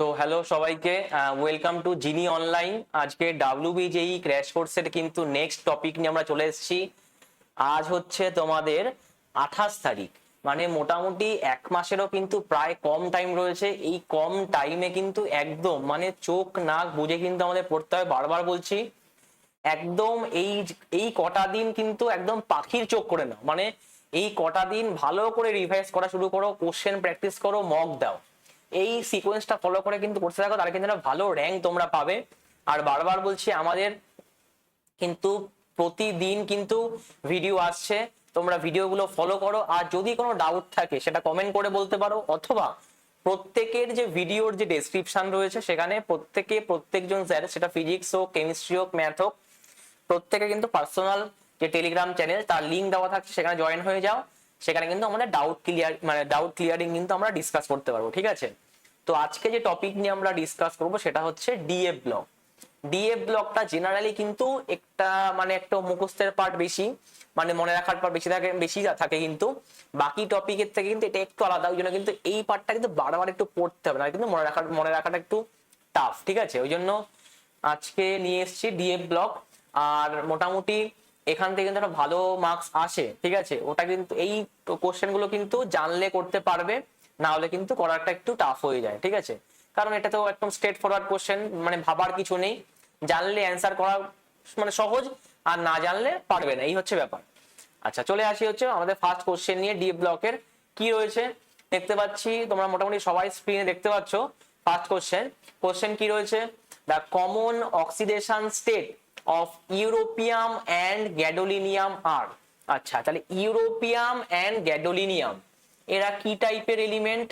তো হ্যালো সবাইকে, welcome to jenny online. আজকে ডাব্লিউবিজেই ক্র্যাশ কোর্সের কিন্তু নেক্সট টপিক নিয়ে আমরা চলে এসেছি। আজ হচ্ছে তোমাদের 28 তারিখ, মানে মোটামুটি এক মাসেরও কিন্তু প্রায় কম টাইম রয়েছে। এই কম টাইমে কিন্তু একদম মানে চোখ নাক বুঝে কিন্তু আমাদের পড়তে হবে। বারবার বলছি, একদম এই এই কটা দিন কিন্তু একদম পাখির চোখ করে নাও। মানে এই কটা দিন ভালো করে রিভাইজ করা শুরু করো, কোশ্চেন প্র্যাকটিস করো, মক দাও। এই সিকোয়েন্সটা ফলো করে কিন্তু করতে থাকো, তাহলে কিন্তু একটা ভালো র্যাঙ্ক তোমরা পাবে। আর বারবার বলছি, আমাদের কিন্তু প্রতিদিন কিন্তু ভিডিও আসছে, তোমরা ভিডিওগুলো ফলো করো। আর যদি কোনো ডাউট থাকে সেটা কমেন্ট করে বলতে পারো, অথবা প্রত্যেকের যে ভিডিওর যে ডেসক্রিপশন রয়েছে সেখানে প্রত্যেকজন স্যার, সেটা ফিজিক্স হোক, কেমিস্ট্রি হোক, ম্যাথ হোক, প্রত্যেকে কিন্তু পার্সোনাল যে টেলিগ্রাম চ্যানেল তার লিঙ্ক দেওয়া থাকছে, সেখানে জয়েন হয়ে যাও। সেখানে কিন্তু আমাদের ডাউট ক্লিয়ারিং কিন্তু আমরা ডিসকাস করতে পারবো, ঠিক আছে? তো আজকে যে টপিক নিয়ে আমরা ডিসকাস করব সেটা হচ্ছে ডিএফ ব্লক। ডিএফ ব্লকটা জেনারেলি কিন্তু একটা মানে একটা মুখস্থের পার্ট বেশি, মানে মনে রাখার পার্ট বেশি থাকে কিন্তু বাকি টপিকের থেকে কিন্তু এটা একটু আলাদা। ওই জন্য কিন্তু এই পার্টটা কিন্তু বারবার একটু পড়তে হবে, না কিন্তু মনে রাখাটা একটু টাফ, ঠিক আছে? ওই জন্য আজকে নিয়ে এসেছি ডিএফ ব্লক। আর মোটামুটি এখান থেকে কিন্তু একটা ভালো মার্কস আসে, ঠিক আছে? ওটা কিন্তু এই কোশ্চেন গুলো কিন্তু জানলে করতে পারবে, না হলে কিন্তু করাটা একটু টাফ হয়ে যায়, ঠিক আছে? কারণ এটা তো একদম স্ট্রেট ফরওয়ার্ড কোশ্চেন, মানে ভাবার কিছু নেই। জানলে অ্যান্সার করা মানে সহজ, আর না জানলে পারবে না, এই হচ্ছে ব্যাপার। আচ্ছা, চলে আসি হচ্ছে আমাদের ফার্স্ট কোশ্চেন নিয়ে। ডিএফ ব্লকের কি রয়েছে দেখতে পাচ্ছি, তোমরা মোটামুটি সবাই স্ক্রিনে দেখতে পাচ্ছ। ফার্স্ট কোশ্চেন কি রয়েছে? The common oxidation state of europium and gadolinium আর। আচ্ছা, তাহলে ইউরোপিয়াম অ্যান্ড গ্যাডোলিনিয়াম এরা কি টাইপের এলিমেন্ট?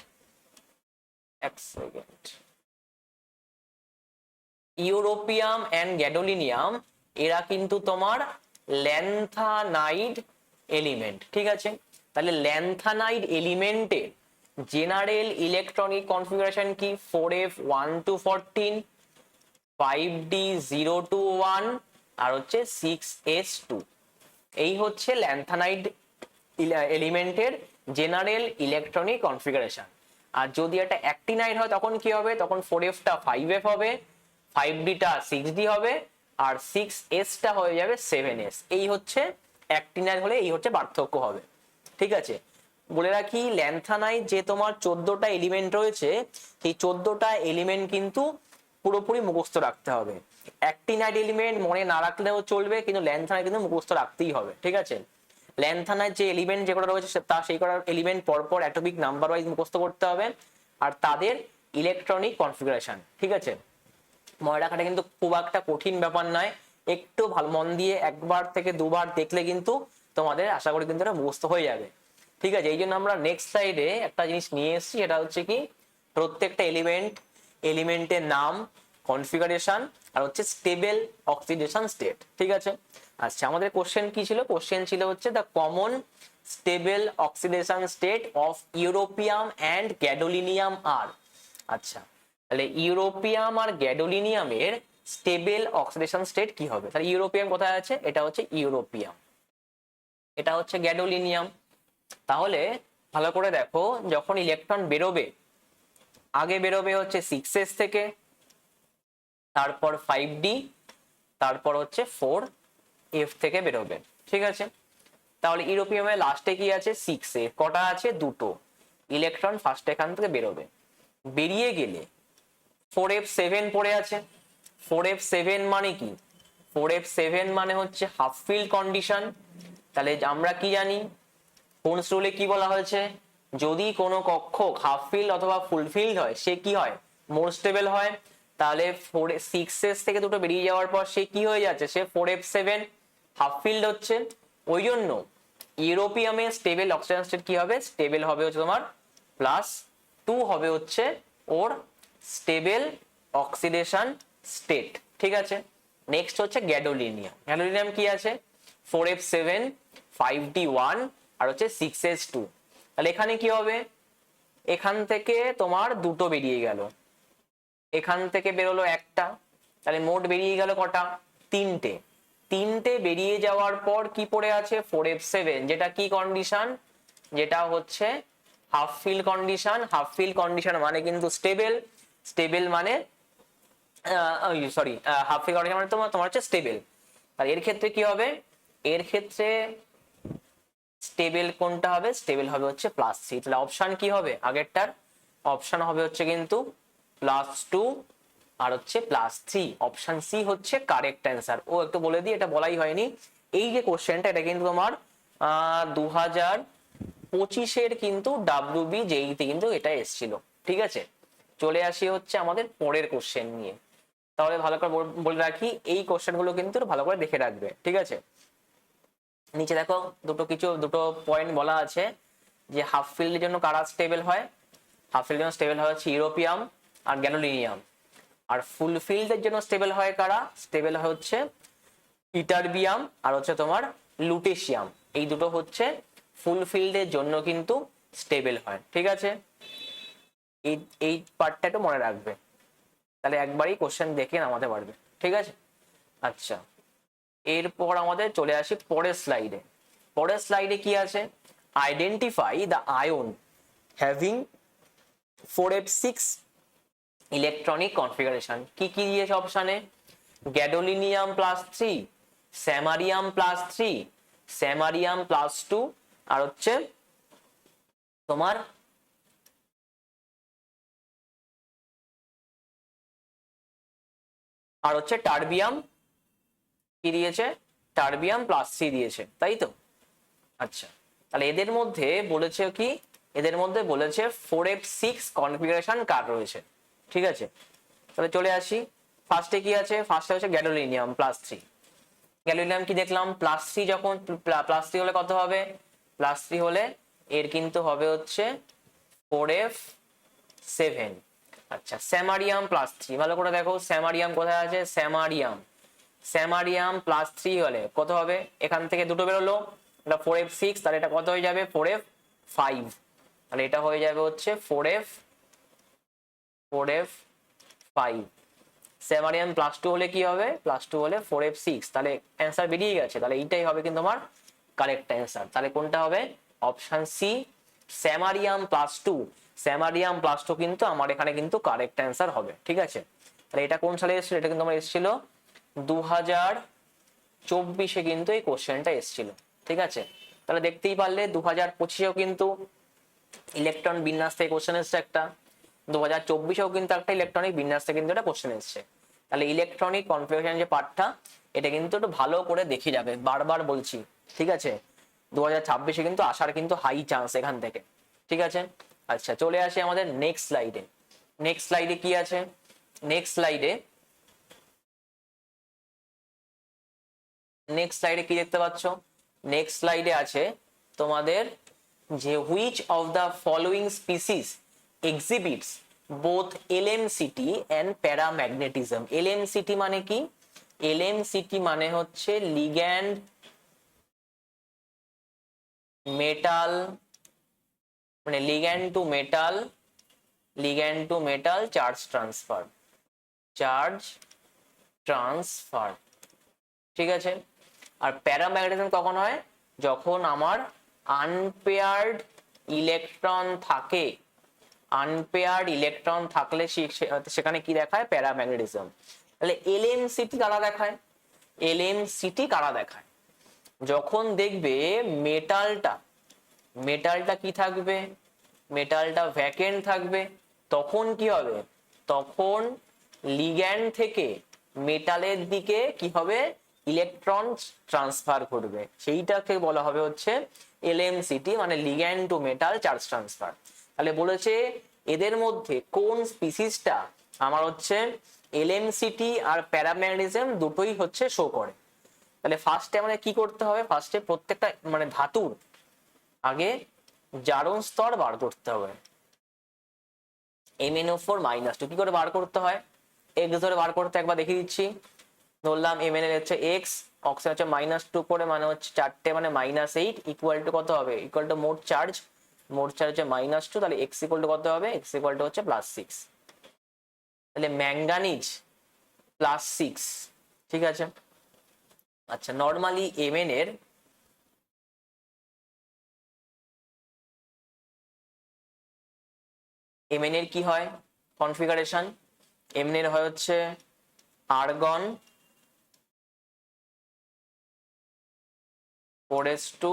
এক সেকেন্ড। ইউরোপিয়াম অ্যান্ড গ্যাডোলিনিয়াম এরা কিন্তু তোমার ল্যান্থানাইড এলিমেন্ট, ঠিক আছে? তাহলে ল্যান্থানাইড এলিমেন্টের জেনারেল ইলেকট্রনিক কনফিগারেশন কি? 4f1 to 14, 5d0 to 1, আর হচ্ছে 6s2। এই হচ্ছে ল্যান্থানাইড এলিমেন্টের জেনারেল ইলেকট্রনিক কনফিগারেশন। আর যদি এটা অ্যাক্টিনাইড হয় তখন কি হবে? তখন 4f টা 5f হবে, 5d টা 6d হবে, আর 6s টা হয়ে যাবে 7s। এই হচ্ছে অ্যাক্টিনাইড হলে এই হচ্ছে পার্থক্য হবে, ঠিক আছে? বলে রাখি, ল্যান্থানাইড যে তোমার 14টা এলিমেন্ট রয়েছে, সেই 14টা এলিমেন্ট কিন্তু পুরোপুরি মুখস্থ রাখতে হবে। অ্যাক্টিনাইড এলিমেন্ট মনে না রাখলেও চলবে, কিন্তু ল্যান্থানাইড কিন্তু মুখস্থ রাখতেই হবে, ঠিক আছে? ল্যান্থানাইড যে এলিমেন্ট যেগুলো রয়েছে সেই কটা এলিমেন্ট পরপর অ্যাটমিক নাম্বার ওয়াইজ মুখস্থ করতে হবে, আর তাদের ইলেকট্রনিক কনফিগারেশন, ঠিক আছে? মনে রাখাটা কিন্তু খুব একটা কঠিন ব্যাপার নয়। একটু ভালো মন দিয়ে একবার থেকে দুবার দেখলে কিন্তু তোমাদের আশা করি কিন্তু এটা মুখস্থ হয়ে যাবে, ঠিক আছে? এই জন্য আমরা নেক্সট স্লাইডে একটা জিনিস নিয়ে এসেছি, সেটা হচ্ছে কি প্রত্যেকটা এলিমেন্টের নাম, কনফিগারেশন, আর হচ্ছে স্টেবল অক্সিডেশন স্টেট, ঠিক আছে? আচ্ছা, আমাদের কোশ্চেন কি ছিল? কোশ্চেন ছিল হচ্ছে the common stable oxidation state of europium and gadolinium আর। আচ্ছা, তাহলে ইউরোপিয়াম আর গ্যাডোলিনিয়ামের স্টেবল অক্সিডেশন স্টেট কি হবে? তাহলে ইউরোপিয়াম কোথায় আছে? এটা হচ্ছে ইউরোপিয়াম, এটা হচ্ছে গ্যাডোলিনিয়াম। তাহলে ভালো করে দেখো, যখন ইলেকট্রন বেরোবে, আগে বেরোবে হচ্ছে 6s থেকে, তারপর 5d, তারপর হচ্ছে 4f থেকে বেরোবে, ঠিক আছে? তাহলে ইউরোপিয়ামের লাস্টে কি আছে? 6a। কটা আছে? দুটো ইলেকট্রন ফার্স্ট এখান থেকে বেরোবে। বেরিয়ে গেলে 4f7 পড়ে আছে। 4f7 মানে কি? 4f7 মানে হচ্ছে হাফ ফিল্ড কন্ডিশন। তাহলে আমরা কি জানি, হোমস রুলে কি বলা হয়েছে? যদি কোনো কক্ষক হাফ ফিল্ড অথবা ফুল ফিল্ড হয়, সে কি হয়? মোর স্টেবল হয়। তাহলে 6s থেকে দুটো বেরিয়ে যাওয়ার পর সে কি হয়ে যাচ্ছে? সে 4f7 হাফ ফিল্ড হচ্ছে। ওই জন্য ইউরোপিয়ামে স্টেবল অক্সিজেন স্টেট কি হবে? স্টেবল হবে হচ্ছে তোমার +2 হবে হচ্ছে ওর স্টেবল অক্সিডেশন স্টেট, ঠিক আছে? নেক্সট হচ্ছে গ্যাডোলিনিয়াম। গ্যাডোলিনিয়াম কি আছে? 4f7, 5d1, আর হচ্ছে 6s2। তাহলে এখানে কি হবে? এখান থেকে তোমার দুটো বেরিয়ে গেল, এখান থেকে বেরোলো একটা, তাহলে মোট বেরিয়ে গেল কটা? তিনটে বেরিয়ে যাওয়ার পর কি পড়ে আছে? 4f7, যেটা কি কন্ডিশন? যেটা হচ্ছে half field condition. Half field condition মানে কিন্তু স্টেবল। স্টেবল মানে সরি হাফ ফিগার মানে তোমার হচ্ছে স্টেবল। তাহলে এর ক্ষেত্রে কি হবে, এর ক্ষেত্রে স্টেবল কোনটা হবে, স্টেবল হবে হচ্ছে +3। তাহলে অপশন কি হবে আগেরটার, অপশন হবে হচ্ছে কিন্তু +2 আর হচ্ছে +3। অপশন সি হচ্ছে কারেক্ট অ্যান্সার। ও একটু বলে দিই, এটা বলাই হয়নি, এই যে কোশ্চেনটা এটা কিন্তু তোমার 2025-এর কিন্তু WB JEE-তে কিন্তু এটা এসেছিল। ঠিক আছে, চলে আসি হচ্ছে আমাদের পরের কোশ্চেন নিয়ে। তাহলে ভালো করে বলে রাখি, এই কোশ্চেন গুলো কিন্তু ভালো করে দেখে রাখবে। ঠিক আছে, নিচে দেখো দুটো পয়েন্ট বলা আছে যে হাফ ফিল্ডের জন্য কারা স্টেবল হয়। হাফ ফিল্ডের জন্য স্টেবল হয় হচ্ছে ইউরোপিয়াম আর গ্যাডোলিনিয়াম। আর ফুল ফিল্ডের জন্য স্টেবল হয় কারা, স্টেবল হয় হচ্ছে ইটারবিয়াম আর হচ্ছে তোমার লুটেশিয়াম। এই দুটো হচ্ছে ফুল ফিল্ডের জন্য কিন্তু স্টেবল হয়। ঠিক আছে, এই এই পার্টটা একটু মনে রাখবে, তাহলে একবারই কোশ্চেন দেখে নামাতে পারবে। ঠিক আছে, আচ্ছা এরপর আমাদের চলে আসি পরের স্লাইডে। পরের স্লাইডে কি আছে, identify the ion having 4f6 electronic configuration. কি কি দিয়েছে অপশানে, গ্যাডোলিনিয়াম +3, স্যামারিয়াম +3, স্যামারিয়াম +2 আর হচ্ছে তোমার টার্বিয়াম কি দিয়েছে, টার্বিয়াম +3 দিয়েছে, তাই তো। আচ্ছা, তাহলে এদের মধ্যে বলেছে কি, এদের মধ্যে বলেছে 4f6 কনফিগারেশন কার রয়েছে। ঠিক আছে, তাহলে চলে আসি, ফার্স্টে কি আছে, ফার্স্টে হচ্ছে গ্যাডোলিনিয়াম +3। গ্যাডোলিনিয়াম কি দেখলাম, +3, যখন +3 হলে কত হবে, +3 হলে এর কিন্তু হবে হচ্ছে 4f7। আচ্ছা, স্যামারিয়াম +3, ভালো করে দেখো স্যামারিয়াম কোথায় আছে, স্যামারিয়াম স্যামারিয়াম +3 হলে কত হবে, এখান থেকে দুটো বেরোলো, এটা 4f6, তাহলে এটা কত হয়ে যাবে 4f5। তাহলে এটা হয়ে যাবে হচ্ছে 4f5। স্যামারিয়াম +2 হলে কি হবে, +2 হলে 4f6, তাহলে অ্যান্সার বেরিয়ে গেছে। তাহলে এইটাই হবে কিন্তু আমার কারেক্ট অ্যান্সার। তাহলে কোনটা হবে, অপশন সি স্যামারিয়াম +2। স্যামারিয়াম +2 কিন্তু আমার এখানে কিন্তু কারেক্ট অ্যান্সার হবে। ঠিক আছে, তাহলে এটা কোন সালে এসেছিল, এটা কিন্তু আমার এসেছিল 2024-এ কিন্তু এই কোশ্চেনটা এসেছিল। ঠিক আছে, তাহলে দেখতেই পারলে 2025-এও কিন্তু ইলেকট্রন বিন্যাস থেকে কোশ্চেন এসছে একটা, 2024-এও কিন্তু একটা ইলেকট্রনিক বিন্যাস থেকে কিন্তু একটা কোশ্চেন এসছে। তাহলে ইলেকট্রনিক কনফিগারেশন যে পার্টটা, এটা কিন্তু একটু ভালো করে দেখে যাবে, বারবার বলছি। ঠিক আছে, 2026-এ কিন্তু আসার কিন্তু হাই চান্স এখান থেকে। ঠিক আছে, আচ্ছা চলে আসি আমাদের নেক্সট স্লাইডে। নেক্সট স্লাইডে কি আছে, নেক্সট স্লাইডে কি দেখতে পাচ্ছ, নেক্সট স্লাইডে আছে তোমাদের যে which of the following species exhibits both LMCT and paramagnetism. LMCT মানে কি, LMCT মানে হচ্ছে লিগ্যান্ড মেটাল, মানে ligand to metal charge transfer. ঠিক আছে, আর প্যারাম্যাগনেটিজম কখন হয়, যখন আমার আনপেয়ার্ড ইলেকট্রন থাকে, আনপেয়ার্ড ইলেকট্রন থাকলে সেখানে কি দেখায়, প্যারাম্যাগনেটিজম। তাহলে LMCT কারা দেখায়, LMCT কারা দেখায়, যখন দেখবে মেটালটা কি থাকবে, মেটালটা ভ্যাকেন্ট থাকবে, তখন কি হবে, তখন লিগ্যান্ড থেকে মেটালের দিকে কি হবে, ইলেকট্রন ট্রান্সফার করবে, সেইটাকে বলা হবে হচ্ছে LMCT, মানে ligand to metal charge transfer. তাহলে বলেছে এদের মধ্যে কোন স্পিসিসটা আমার হচ্ছে LMCT আর প্যারাম্যাগনেটিজম দুটোই হচ্ছে শো করে। তাহলে ফার্স্টে আমাদের কি করতে হবে, ফার্স্টে প্রত্যেকটা মানে ধাতুর আগে জারণ স্তর বার করতে হবে। MnO4-2 কি করে বার করতে হয়, এক্স ধরে বার করতে একবার দেখিয়ে দিচ্ছি। ধরলাম MnL হচ্ছে এক্স, অক্সিজেন হচ্ছে -2 করে, মানে হচ্ছে 4টে মানে -8, ইকুয়াল টু কত হবে, ইকুয়াল টু মোট চার্জ হচ্ছে -2, তাহলে x ইকুয়াল টু কত হবে, x ইকুয়াল টু হচ্ছে +6। তাহলে ম্যাঙ্গানিজ +6। ঠিক আছে, আচ্ছা নর্মালি MN এর কি হয়, কনফিগারেশন, এমনের হয় হচ্ছে আর্গন 4s2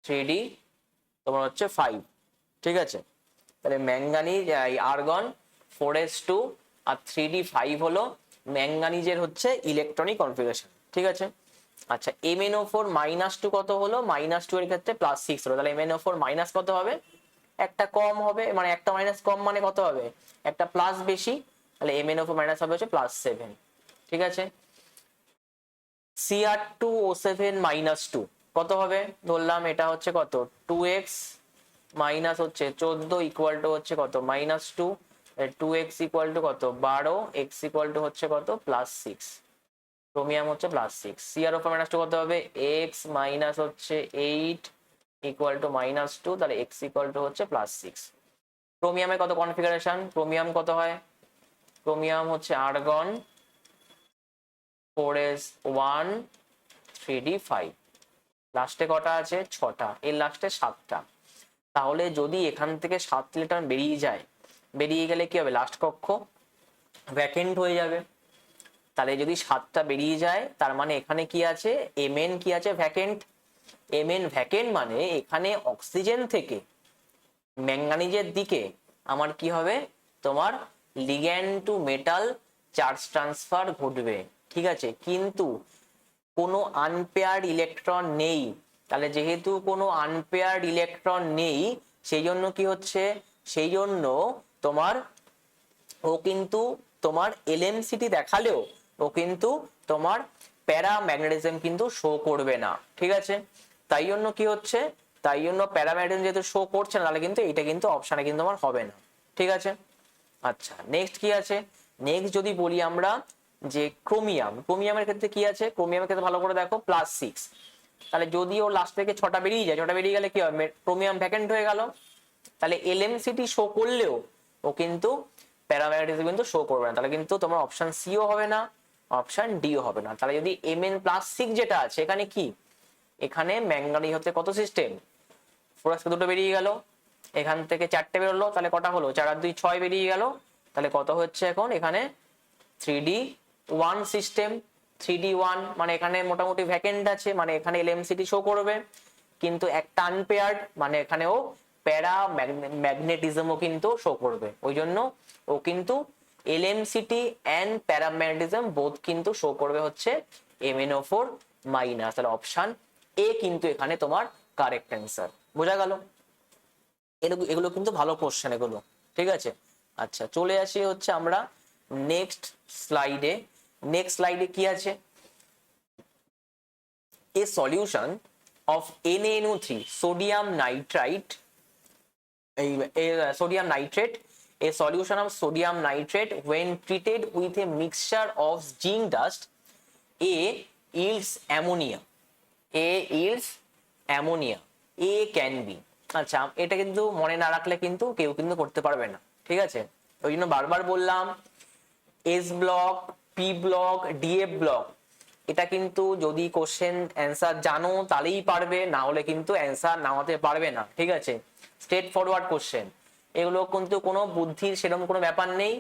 3d তোমার হচ্ছে 5, ঠিক আছে। তাহলে ম্যাঙ্গানিজ আর্গন 4s2 আর 3d5 হলো ম্যাঙ্গানিজের হচ্ছে ইলেকট্রনিক কনফিগারেশন, ঠিক আছে। আচ্ছা MnO4 -2 কত হলো, -2 এর ক্ষেত্রে +6 হলো, তাহলে MnO4 মাইনাস কত হবে, একটা কম হবে, মানে একটা মাইনাস কম মানে কত হবে, একটা প্লাস বেশি, তাহলে MnO4 মাইনাস হবে হচ্ছে +7, ঠিক আছে। Cr2O7 -2 কত হবে, ধরলাম এটা হচ্ছে কত 2x মাইনাস হচ্ছে 14 ইকুয়াল টু হচ্ছে কত -2, 2x ইকুয়াল টু কত 12, x ইকুয়াল টু হচ্ছে কত +6, ক্রোমিয়াম হচ্ছে +6, Cr4 -2 কত হবে, x মাইনাস হচ্ছে 8 ইকুয়াল টু -2, তাহলে x ইকুয়াল টু হচ্ছে +6। ক্রোমিয়ামের কত কনফিগারেশন, ক্রোমিয়াম কত হয়, ক্রোমিয়াম হচ্ছে আর্গন 4s1 3d5, লাস্টে কটা আছে 6টা, এর লাস্টে 7টা, তাহলে যদি এখান থেকে 7 ইলেকট্রন বেরিয়ে যায়, বেরিয়ে গেলে কি হবে, লাস্ট কক্ষ ভ্যাকেন্ট হয়ে যাবে। তাহলে যদি 7টা বেরিয়ে যায় তার মানে এখানে কি আছে, Mn কি আছে ভ্যাকেন্ট, Mn ভ্যাকেন্ট মানে এখানে অক্সিজেন থেকে ম্যাঙ্গানিজের দিকে আমার কি হবে, তোমার ligand to metal charge transfer ঘটবে, ঠিক আছে। কিন্তু কোনো আনপেয়ার্ড ইলেকট্রন নেই, তাহলে যেহেতু কোনো আনপেয়ার্ড ইলেকট্রন নেই সেই জন্য কি হচ্ছে, সেই জন্য তোমার ও কিন্তু তোমার LMCT দেখালেও ও কিন্তু তোমার প্যারাম্যাগনেটিজম কিন্তু শো করবে না, ঠিক আছে। তাই জন্য কি হচ্ছে, তাই জন্য প্যারাম্যাগনেটিজম যেহেতু শো করছে না, তাহলে কিন্তু এটা কিন্তু অপশনে কিন্তু আমার হবে না, ঠিক আছে। আচ্ছা নেক্সট কি আছে, নেক্সট যদি বলি আমরা যে ক্রোমিয়াম, ক্রোমিয়ামের ক্ষেত্রে কি আছে, ক্রোমিয়ামের ক্ষেত্রে ভালো করে দেখো +6, তাহলে যদি ও লাস্ট থেকে 6টা বেরিয়ে যায়, 6টা বেরিয়ে গেলে কি হবে, ক্রোমিয়াম ভ্যাকেন্ট হয়ে গেল, তাহলে LMCT শো করলেও ও কিন্তু প্যারাম্যাগনেটিজম কিন্তু শো করবে না, তাহলে কিন্তু তোমার অপশন সিও হবে না, অপশন ডিও হবে না। তাহলে যদি Mn+6 যেটা আছে এখানে কি, এখানে ম্যাঙ্গানিজ হচ্ছে কত সিস্টেম, 4s দুটো বেরিয়ে গেল, এখান থেকে 4টে বেরোলো, তাহলে কটা হলো 4 আর 2 6 বেরিয়ে গেল, তাহলে কত হচ্ছে এখন এখানে 3d1 সিস্টেম, 3d1 মানে এখানে মোটামুটি ভ্যাকেন্ট আছে, মানে এখানে LMCT শো করবে, কিন্তু একটা আনপেয়ার্ড মানে এখানেও প্যারা ম্যাগনেটিজমও কিন্তু শো করবে, ওই জন্য ও কিন্তু LMCT এন্ড প্যারাম্যাগনেটিজম বোথ কিন্তু শো করবে হচ্ছে MnO4 মাইনাস, তাহলে অপশন এ কিন্তু এখানে তোমার কারেক্ট অ্যান্সার, বোঝা গেল। এগুলো কিন্তু ভালো কোশ্চেন এগুলো, ঠিক আছে। আচ্ছা চলে আসি হচ্ছে আমরা নেক্সট স্লাইডে, নেক্সট স্লাইডে কি আছে, a solution of NaNO3 sodium nitrite, sodium nitrate, a solution of sodium nitrate when treated with a mixture of zinc dust A yields ammonia, A yields ammonia, A can be, আচ্ছা এটা কিন্তু মনে না রাখলে কিন্তু কেউ কিন্তু করতে পারবে না, ঠিক আছে। ওই জন্য বারবার বললাম S block, P block, DF block, এটা কিন্তু যদি কোশ্চেন অ্যান্সার জানো তাহলেই পারবে, না হলে কিন্তু অ্যান্সার নামাতে পারবে না, ঠিক আছে। স্ট্রেট ফরওয়ার্ড কোশ্চেন, এগুলো কিন্তু কোনো বুদ্ধির সেরকম কোনো ব্যাপার নেই,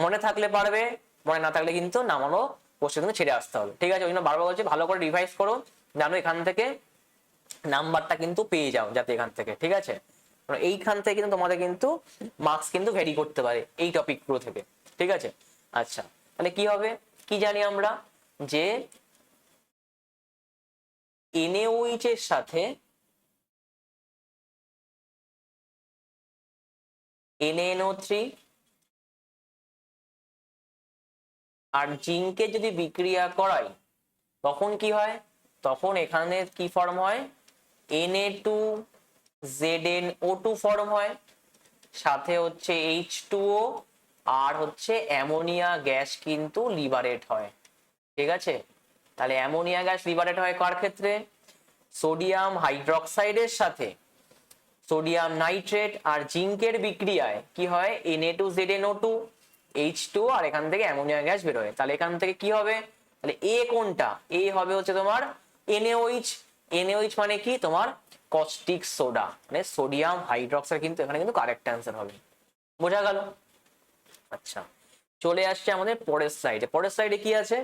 মনে থাকলে পারবে, মনে না থাকলে কিন্তু নামানো কোশ্চেন কিন্তু ছেড়ে আসতে হবে, ঠিক আছে। ওই জন্য বারবার বলছি ভালো করে রিভাইজ করো, জানো এখান থেকে নাম্বারটা কিন্তু পেয়ে যাও যাতে এখান থেকে, ঠিক আছে। এইখান থেকে কিন্তু তোমাদের কিন্তু মার্কস কিন্তু ভ্যারি করতে পারে এই টপিক গুলো থেকে, ঠিক আছে। আচ্ছা তাহলে কি হবে, কি জানি আমরা যে NaOH এর সাথে NaNO3 আর জিঙ্কে যদি বিক্রিয়া করাই তখন কি হয়, তখন এখানে কি ফর্ম হয়, Na2ZnO2 ফর্ম হয়, সাথে হচ্ছে H2O আর হচ্ছে অ্যামোনিয়া গ্যাস কিন্তু লিবারেট হয়, ঠিক আছে। তাহলে অ্যামোনিয়া গ্যাস লিবারেট হয় কার ক্ষেত্রে, সোডিয়াম হাইড্রোক্সাইডের সাথে সোডিয়াম নাইট্রেট আর জিঙ্কের বিক্রিয়ায় কি হয়, Na2ZnO2 H2 আর এখান থেকে অ্যামোনিয়া গ্যাস বের হয়, তাহলে এখান থেকে কি হবে, তাহলে এ কোনটা, এ হবে হচ্ছে তোমার NaOH, NaOH মানে কি তোমার কস্টিক সোডা, মানে সোডিয়াম হাইড্রক্সাইড কিন্তু এখানে কিন্তু কারেক্ট অ্যান্সার হবে। বোঝা গেল? আচ্ছা, চলে আসছে আমাদের পরের স্লাইডে। পরের স্লাইডে কি আছে,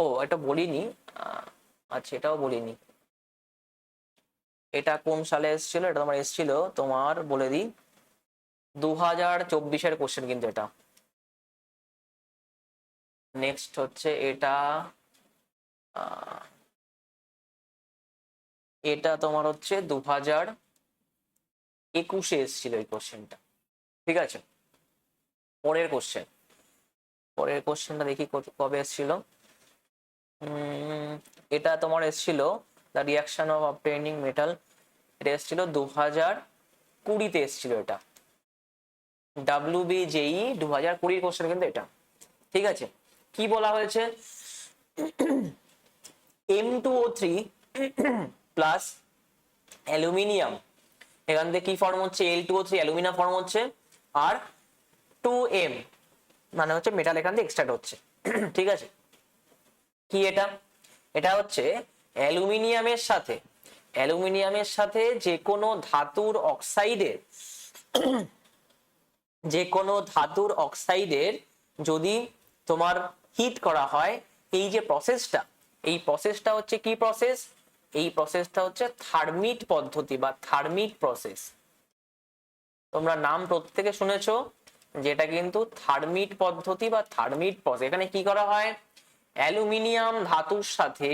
ও এটা বলিনি, আচ্ছা এটাও বলিনি, এটা কোন সালে এসেছিল, এটা তোমার এসেছিল তোমার বলে দিই 2024-এর কোশ্চেন কিন্তু এটা। নেক্সট হচ্ছে এটা, এটা তোমার হচ্ছে 2021-এ এসেছিল এই কোশ্চেনটা। ঠিক আছে, পরের কোশ্চেন, পরের কোশ্চেনটা দেখি কবে এসেছিল। এটা তোমার এসেছিল the reaction of obtaining metal, এটা এসেছিল 2020-তে এসেছিল এটা, WBJE 2020 কোশ্চেন কিন্তু এটা। ঠিক আছে, কি বলা হয়েছে, M2O3 প্লাস অ্যালুমিনিয়াম, এখান থেকে কি ফর্ম হচ্ছে, Al2O3 অ্যালুমিনিয়াম ফর্ম হচ্ছে, আর 2M মানে হচ্ছে মেটাল এখান থেকে এক্সট্রাক্ট হচ্ছে। ঠিক আছে, কি এটা, এটা হচ্ছে অ্যালুমিনিয়ামের সাথে, অ্যালুমিনিয়ামের সাথে যে কোনো ধাতুর অক্সাইডের, যে কোনো ধাতুর অক্সাইডের যদি তোমার হিট করা হয়, এই যে প্রসেসটা, এই প্রসেসটা হচ্ছে কি প্রসেস, এই প্রসেসটা হচ্ছে থার্মিট পদ্ধতি বা থার্মিট প্রসেস। তোমরা নাম প্রত্যেকে শুনেছো, যেটা কিন্তু থার্মিট পদ্ধতি বা থার্মিট প্রসেস। এখানে কি করা হয়, অ্যালুমিনিয়াম ধাতুর সাথে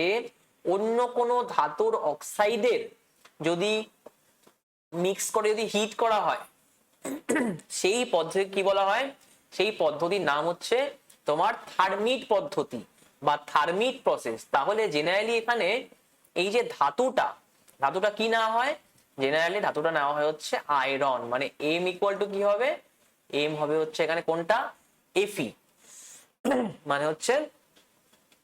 অন্য কোনো ধাতুর অক্সাইডের যদি মিক্স করে যদি হিট করা হয়, সেই পদ্ধতি কি বলা হয়, সেই পদ্ধতির নাম হচ্ছে তোমার থার্মিট পদ্ধতি বা থার্মিট প্রসেস। তাহলে জেনারেলি এখানে এই যে ধাতুটা, ধাতুটা কি নেওয়া হয়, জেনারেলি ধাতুটা নেওয়া হয় হচ্ছে আয়রন, মানে এম ইকুয়াল টু কি হবে, এম হবে হচ্ছে এখানে কোনটা, Fe, মানে হচ্ছে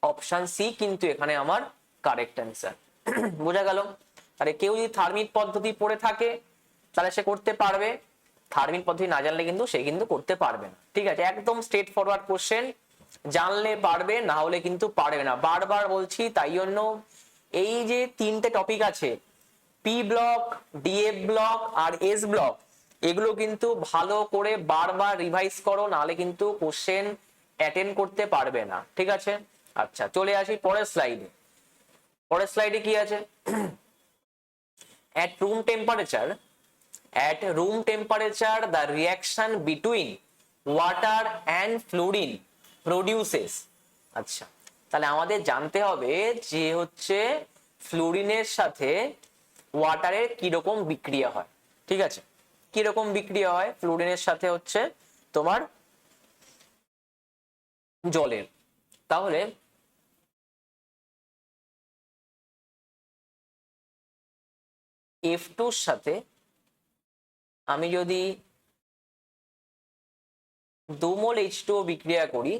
অপশন সি কিন্তু এখানে আমার কারেক্ট অ্যান্সার। বোঝা গেল? আরে কেউ যদি থার্মিট পদ্ধতি পড়ে থাকে তাহলে সে করতে পারবে, থার্মিট পদ্ধতি না জানলে কিন্তু সে কিন্তু করতে পারবে না। ঠিক আছে, একদম স্ট্রেট ফরওয়ার্ড কোশ্চেন, জানলে পারবে, না হলে কিন্তু পারবে না। বারবার বলছি, তাই জন্য এই যে তিনটে টপিক আছে, পি ব্লক, ডিএফ ব্লক আর এস ব্লক, এগুলো কিন্তু ভালো করে বারবার রিভাইজ করো, নাহলে কিন্তু কোশ্চেন অ্যাটেন্ড করতে পারবে না। ঠিক আছে, আচ্ছা চলে আসি পরের স্লাইডে। পরের স্লাইডে কি আছে, at room temperature, at room temperature the reaction between water and fluorine produces, আচ্ছা তাহলে আমাদের জানতে হবে যে হচ্ছে ফ্লোরিনের সাথে ওয়াটারের কিরকম বিক্রিয়া হয়। ঠিক আছে, কিরকম বিক্রিয়া হয় ফ্লোরিনের সাথে হচ্ছে তোমার জলের, তাহলে F2 এর সাথে আমি যদি 2 মোল H2O বিক্রিয়া করি,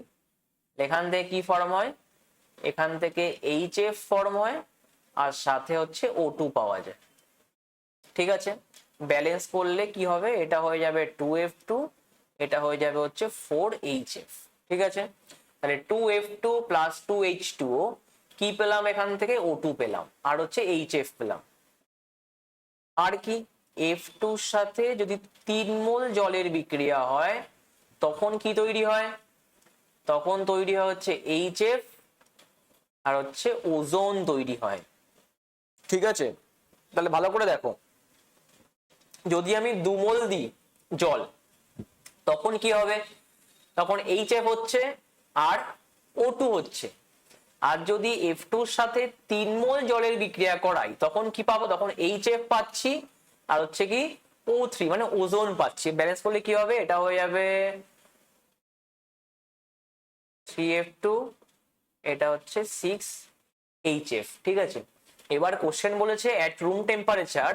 এখান থেকে কি ফর্ম হয়, এখান থেকে HF ফর্ম হয় আর সাথে হচ্ছে O2 পাওয়া যায়। ঠিক আছে, ব্যালেন্স করলে কি হবে, এটা হয়ে যাবে 2F2, এটা হয়ে যাবে হচ্ছে 4HF। ঠিক আছে, তাহলে 2F2 প্লাস 2H2O কি পেলাম, এখান থেকে O2 পেলাম আর হচ্ছে HF পেলাম। আর কি, F2 এর সাথে যদি 3 মোল জলের বিক্রিয়া হয় তখন কি তৈরি হয়, তখন তৈরি হয় হচ্ছে HF আর হচ্ছে ওজোন তৈরি হয়। ঠিক আছে, তাহলে ভালো করে দেখো, যদি আমি 2 মোল দিই জল তখন কি হবে, তখন HF হচ্ছে আর O2 হচ্ছে। আর যদি F2 এর সাথে 3 মোল জলের বিক্রিয়া করাই তখন কি পাবো, তখন HF পাচ্ছি আর হচ্ছে কি O3 মানে ওজোন পাচ্ছি। ব্যালেন্স করলে কি হবে, এটা হয়ে যাবে 3F2, এটা হচ্ছে 6HF। ঠিক আছে, এবার কোশ্চেন বলেছে at room temperature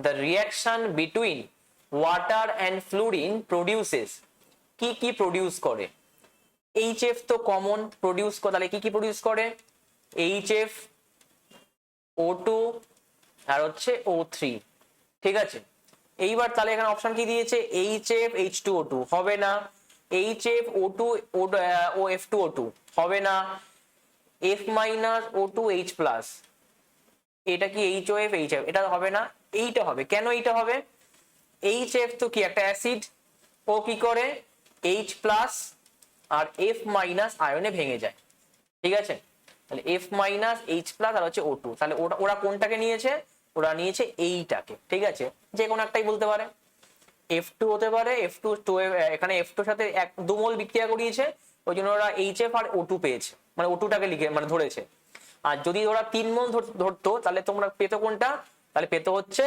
the reaction between water and fluorine produces, কি কি প্রডিউস করে, HF তো কমন প্রডিউস করে, তাহলে কি কি প্রডিউস করে, HF, O2 আর হচ্ছে O3। ঠিক আছে, এইবার তাহলে এখানে অপশন কি দিয়েছে, HF H2O2 হবে না, HF O2 OF2O2 হবে না, F- O2 H+, এটা কি HOF HF, এটা হবে না, এইটা হবে। কেন এইটা হবে? HF তো কি একটা অ্যাসিড, ও কি করে H প্লাস আর F মাইনাস আয়নে ভেঙে যায়, ঠিক আছে? তাহলে F মাইনাস H প্লাস আর হচ্ছে O2, তাহলে ওরা কোনটাকে নিয়েছে? ওরা নিয়েছে এইটাকে, ঠিক আছে? যে কোনো একটাই বলতে পারে, F2 হতে পারে, F2 এখানে F2 সাথে এক 2 মোল বিক্রিয়া করিয়েছে, ওই জন্য ওরা HF আর O2 পেয়েছে, মানে O2টাকে লিখে মানে ধরেছে। আর যদি ওরা 3 মোল ধরতো তাহলে তোমরা পেতো কোনটা? তাহলে পেতো হচ্ছে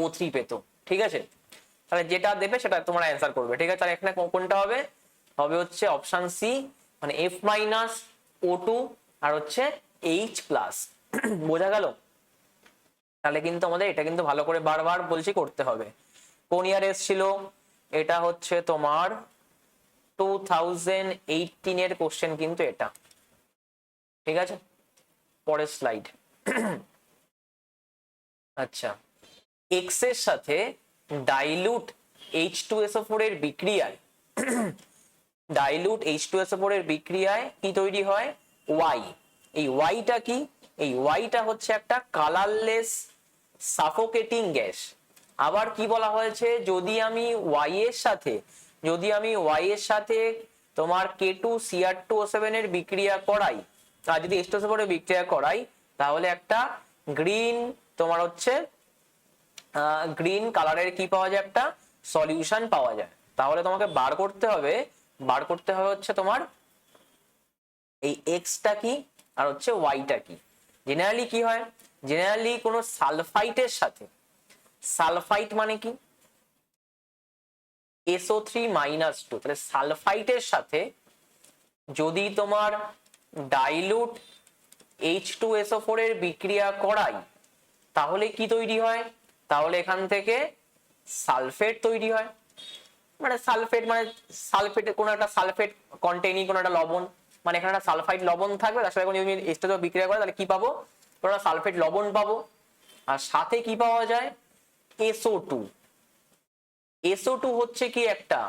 O3 পেতো, ঠিক আছে? তাহলে যেটা দেবে সেটা তোমরা অ্যান্সার করবে, ঠিক আছে? তাহলে এখানে কোনটা হবে? হবে হচ্ছে অপশন সি, মানে F মাইনাস O2 আর হচ্ছে H প্লাস। বোঝা গেল? তাহলে কিন্তু আমাদের এটা কিন্তু ভালো করে বারবার বলছি করতে হবে। কোন ইয়ার এসেছিল? এটা হচ্ছে তোমার 2018 এর কোশ্চেন কিন্তু এটা, ঠিক আছে? পরের স্লাইড। আচ্ছা, এক্স এর সাথে ডাইলুট H2SO4 এর বিক্রিয়ায় ডাইলুট H2SO4 এর বিক্রিয়ায় কি তৈরি হয়? ওয়াই। এই ওয়াইটা কি? এই ওয়াইটা হচ্ছে একটা কালারলেস সাফোকেটিং গ্যাস। আবার কি বলা হয়েছে? যদি আমি ওয়াই এর সাথে তোমার K2Cr2O7 এর বিক্রিয়া করাই, আর যদি H2SO4 এর বিক্রিয়া করাই, তাহলে একটা গ্রিন তোমার হচ্ছে গ্রিন কালারের কি পাওয়া যায়? একটা সলিউশন পাওয়া যায়। তাহলে তোমাকে বার করতে হবে হচ্ছে তোমার এই এক্সটা কি আর হচ্ছে ওয়াইটা কি। জেনারেলি কি হয়? জেনারেলি কোনো সালফাইটের সাথে, সালফাইট মানে কি? SO3-2, তাহলে সালফাইটের সাথে যদি তোমার ডাইলুট H2SO4 এর বিক্রিয়া করাই, তাহলে কি তৈরি হয়? তাহলে এখান থেকে সালফেট তৈরি হয়। মানে সালফেট কোনো একটা সালফেট কন্টেইনিং কোনো একটা লবণ, মানে এখানে একটা সালফাইড লবণ থাকবে, তার সাথে যদি H2 বিক্রিয়া করে তাহলে কি পাবো? কোনো সালফেট লবণ পাবো। আর সাথে কি পাওয়া যায়? SO2। SO2 হচ্ছে কি একটা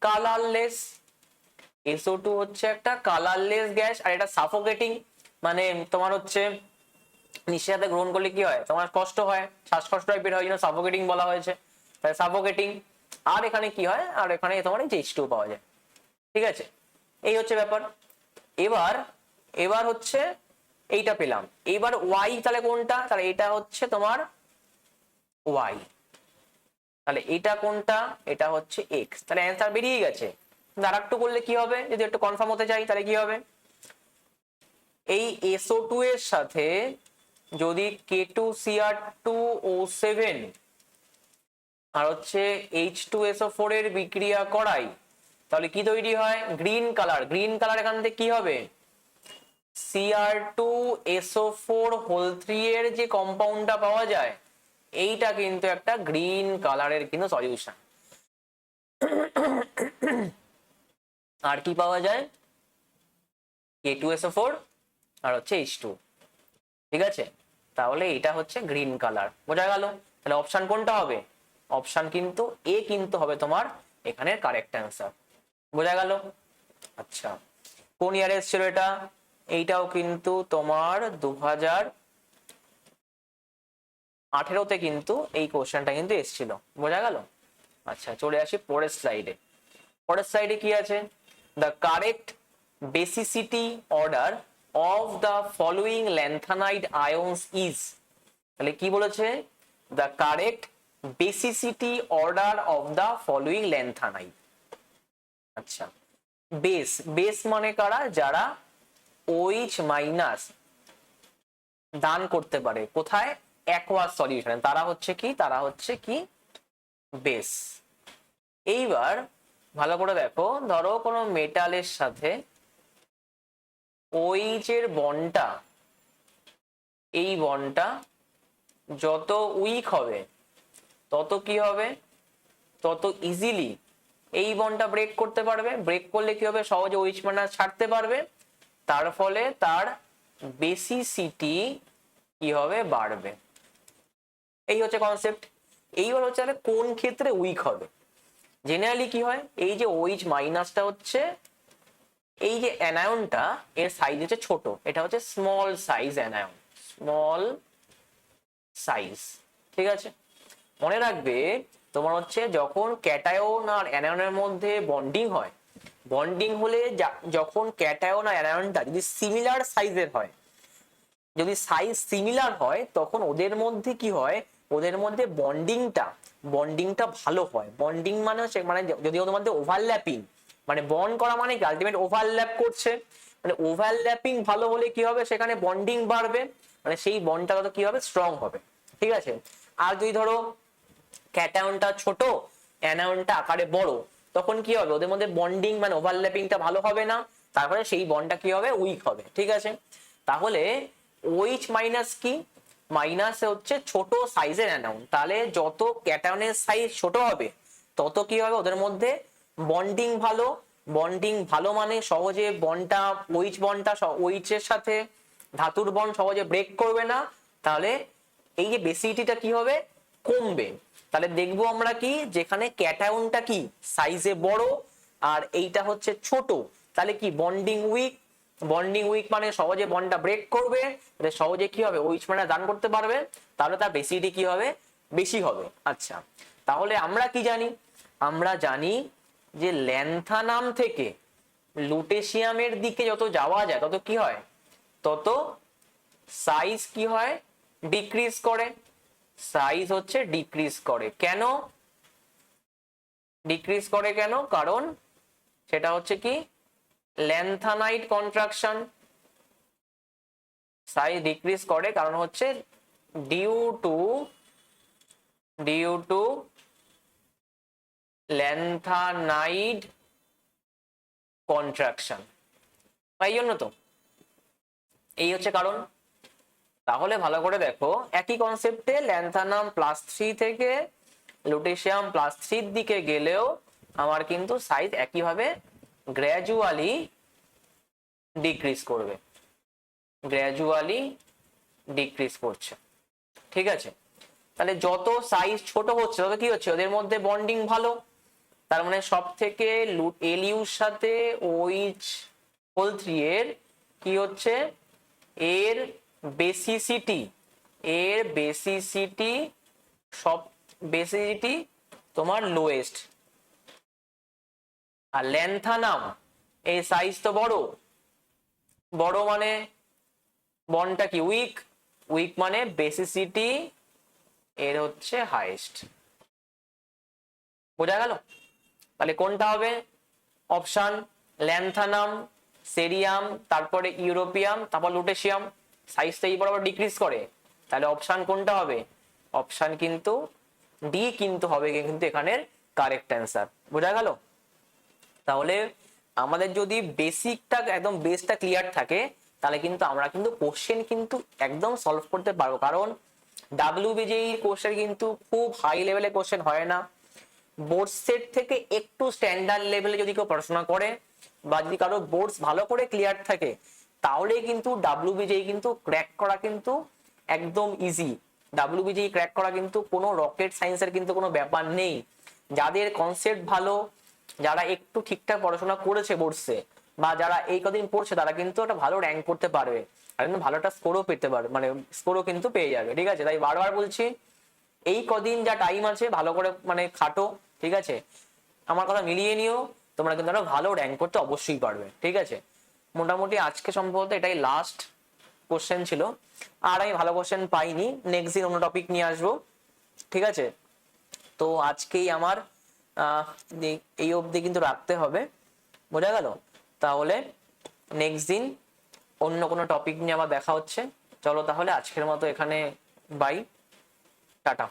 কালারলেস, SO2 হচ্ছে একটা কালারলেস গ্যাস, আর এটা সাফোকেটিং, মানে তোমার হচ্ছে নিঃশ্বাসে গ্রহণ করলে কি হয়? তোমার কষ্ট হয়, শ্বাসকষ্ট টাইপের হয়, জন্য সাফোকেটিং বলা হয়েছে। তাই সাফোকেটিং। আর এখানে কি হয়? আর এখানে তোমার H2 পাওয়া যায়, ঠিক আছে? এই হচ্ছে ব্যাপার। এবার হচ্ছে এইটা পেলাম। এবার ওয়াই তাহলে কোনটা? তাহলে এটা হচ্ছে তোমার ওয়াই। তাহলে এটা কোনটা? এটা হচ্ছে এক্স। তাহলে অ্যান্সার বেরিয়ে গেছে। আরেকটু করলে কি হবে? যদি একটু কনফার্ম হতে চাই তাহলে কি হবে? এই SO2 এর সাথে যদি K2Cr2O7 আর হচ্ছে H2SO4 এর বিক্রিয়া করাই, তাহলে কি তৈরি হয়? Green colour. গ্রিন কালার এখান থেকে কি হবে? Cr2SO4 এর যে কম্পাউন্ডটা পাওয়া যায়, এইটা কিন্তু একটা গ্রিন কালারের কিন্তু সলিউশন। আর কি পাওয়া যায়? K2SO4 আর হচ্ছে H2, ঠিক আছে? তাহলে এটা হচ্ছে গ্রিন কালার। বোঝা গেল? তাহলে অপশন কোনটা হবে? অপশন কিন্তু এ কিন্তু হবে তোমার এখানের কারেক্ট অ্যান্সার। বোঝা গেল? আচ্ছা, কোন ইয়ারে এসেছিল এটা? এইটাও কিন্তু তোমার 2018-তে কিন্তু এই কোশ্চেনটা কিন্তু এসেছিল। বোঝা গেল? আচ্ছা, চলে আসি পরের স্লাইডে। পরের স্লাইডে কি আছে? The correct basicity order of the following lanthanide আয়ন্স is. তাহলে কি বলেছে? The correct basicity order of the following lanthanide. আচ্ছা, বেস মানে কারা? যারা OH মাইনাস দান করতে পারে কোথায়? অ্যাকোয়াস সলিউশনে, তারা হচ্ছে কি বেস। এইবার ভালো করে দেখো, ধরো কোনো মেটালের সাথে OH এর বন্ডটা, এই বন্ডটা যত উইক হবে তত কি হবে? তত ইজিলি এই বন্ডটা ব্রেক করতে পারবে। ব্রেক করলে কি হবে? সহজে OH মাইনাস ছাড়তে পারবে, তার ফলে তার বেসিসিটি কি হবে? বাড়বে। এই হচ্ছে কনসেপ্ট। এইবার হচ্ছে কোন ক্ষেত্রে উইক হবে। জেনারেলি কি হয়? এই যে OH মাইনাসটা হচ্ছে, এই যে অ্যানায়নটা এর সাইজ হচ্ছে ছোট, এটা হচ্ছে small size anion, small size. ঠিক আছে, মনে রাখবে তোমার হচ্ছে যখন ক্যাটায়ন আর অ্যানায়নের মধ্যে বন্ডিং হয়, বন্ডিং হলে যখন ক্যাটায়ন আর অ্যানায়নটা যদি সিমিলার সাইজের হয়, যদি সাইজ সিমিলার হয় তখন ওদের মধ্যে কি হয়, ওদের মধ্যে বন্ডিংটা ভালো হয়। বন্ডিং মানে হচ্ছে মানে যদি ওদের মধ্যে ওভারল্যাপিং, মানে বন্ড করা মানে কি আলটিমেট ওভারল্যাপ করছে, মানে ওভারল্যাপিং ভালো হলে কি হবে, সেখানে বন্ডিং বাড়বে, মানে সেই বন্ডটা কত কি হবে, স্ট্রং হবে। ঠিক আছে, আর যদি ধরো ক্যাটায়নটা ছোট, অ্যানায়নটা আকারে বড়, তখন কি হবে, ওদের মধ্যে বন্ডিং মানে ওভারল্যাপিংটা ভালো হবে না, তারপরে সেই বন্ডটা কি হবে, উইক হবে। ঠিক আছে, তাহলে ওইচ মাইনাস কি, মাইনাস হচ্ছে ছোট সাইজের অ্যানায়ন, তাহলে যত ক্যাটায়নের সাইজ ছোট হবে তত কি হবে, ওদের মধ্যে বন্ডিং ভালো। বন্ডিং ভালো মানে সহজে বন্ডটা ওইচের সাথে ধাতুর বন্ড সহজে ব্রেক করবে না, তাহলে এই যে বেসিডিটিটা কি হবে, কমবে। তাহলে দেখবো আমরা কি, যেখানে ক্যাটায়নটা কি সাইজে বড় আর এইটা হচ্ছে ছোট, তাহলে কি বন্ডিং উইক, বন্ডিং উইক মানে সহজে বন্ডটা ব্রেক করবে, সহজে কি হবে, ওইচ মানে দান করতে পারবে, তাহলে তার বেসিডিটি কি হবে, বেশি হবে। আচ্ছা, তাহলে আমরা কি জানি, আমরা জানি যে ল্যান্থানাম থেকে লুটেশিয়ামের দিকে যত যাওয়া যায় তত কি হয়, তত সাইজ কি হয়, ডিক্রিজ করে, সাইজ হচ্ছে ডিক্রিজ করে। কেন ডিক্রিজ করে, কেন, কারণ সেটা হচ্ছে কি ল্যান্থানাইড কন্ট্রাকশন, সাইজ ডিক্রিজ করে কারণ হচ্ছে ডিউ টু ল্যান্থানাইড কন্ট্রাকশন, তাই জন্য তো এই হচ্ছে কারণ। তাহলে ভালো করে দেখো, একই কনসেপ্টে ল্যান্থানাম +3 থেকে লুটেশিয়াম +3 দিকে গেলেও আমার কিন্তু সাইজ একইভাবে গ্র্যাজুয়ালি ডিক্রিজ করবে, গ্র্যাজুয়ালি ডিক্রিজ করছে। ঠিক আছে, তাহলে যত সাইজ ছোট হচ্ছে তত কি হচ্ছে, ওদের মধ্যে বন্ডিং ভালো, তার মানে সব থেকে এলিউর সাথে OH হোল 3 এর কি হচ্ছে, এর বেসিসিটি সব বেসিসিটি তোমার লোয়েস্ট। আর ল্যান্থানাম এই সাইজ তো বড় মানে বন্ডটা কি উইক, উইক মানে বেসিসিটি এর হচ্ছে হাইয়েস্ট। বোঝা গেল? তাহলে কোনটা হবে অপশন, ল্যান্থানাম, সেরিয়াম, তারপরে ইউরোপিয়াম, তারপর লুটেশিয়াম, সাইজটা এই বরাবর ডিক্রিজ করে, তাহলে অপশন কোনটা হবে, অপশন কিন্তু ডি কিন্তু হবে কিন্তু এখানের কারেক্ট অ্যান্সার। বোঝা গেল? তাহলে আমাদের যদি বেসিকটা একদম বেসটা ক্লিয়ার থাকে তাহলে কিন্তু আমরা কিন্তু কোশ্চেন কিন্তু একদম সলভ করতে পারবো, কারণ WBJE কোশ্চেন কিন্তু খুব হাই লেভেলের কোশ্চেন হয় না। বোর্ড সেট থেকে একটু স্ট্যান্ডার্ড লেভেলে যদি কেউ পড়াশোনা করে বা যদি কারো বোর্ডস ভালো করে ক্লিয়ার থাকে তাহলে কিন্তু WBJE কিন্তু ক্র্যাক করা কিন্তু একদম ইজি। WBJE ক্র্যাক করা কিন্তু কোনো রকেট সায়েন্সের কিন্তু কোনো ব্যাপার নেই। যাদের কনসেপ্ট ভালো, যারা একটু ঠিকঠাক পড়াশোনা করেছে বোর্ডসে বা যারা এই কদিন পড়ছে তারা কিন্তু একটা ভালো র্যাঙ্ক করতে পারবে আর কিন্তু ভালো একটা স্কোরও পেতে পারবে, মানে স্কোরও কিন্তু পেয়ে যাবে। ঠিক আছে, তাই বারবার বলছি এই কদিন যা টাইম আছে ভালো করে মানে খাটো। ঠিক আছে, আমার কথা মিলিয়ে নিও, তোমরা কিন্তু একটা ভালো র্যাঙ্ক করতে অবশ্যই পারবে। ঠিক আছে, মোটামুটি আজকে সম্ভবত এটাই লাস্ট কোশ্চেন ছিল, আর আমি ভালো কোশ্চেন পাইনি, নেক্সট দিন অন্য টপিক নিয়ে আসবো। ঠিক আছে, তো আজকেই আমার এই অবধি কিন্তু রাখতে হবে। বোঝা গেল? তাহলে নেক্সট দিন অন্য কোনো টপিক নিয়ে আবার দেখা হচ্ছে। চলো তাহলে আজকের মতো এখানে বাই, টাটা।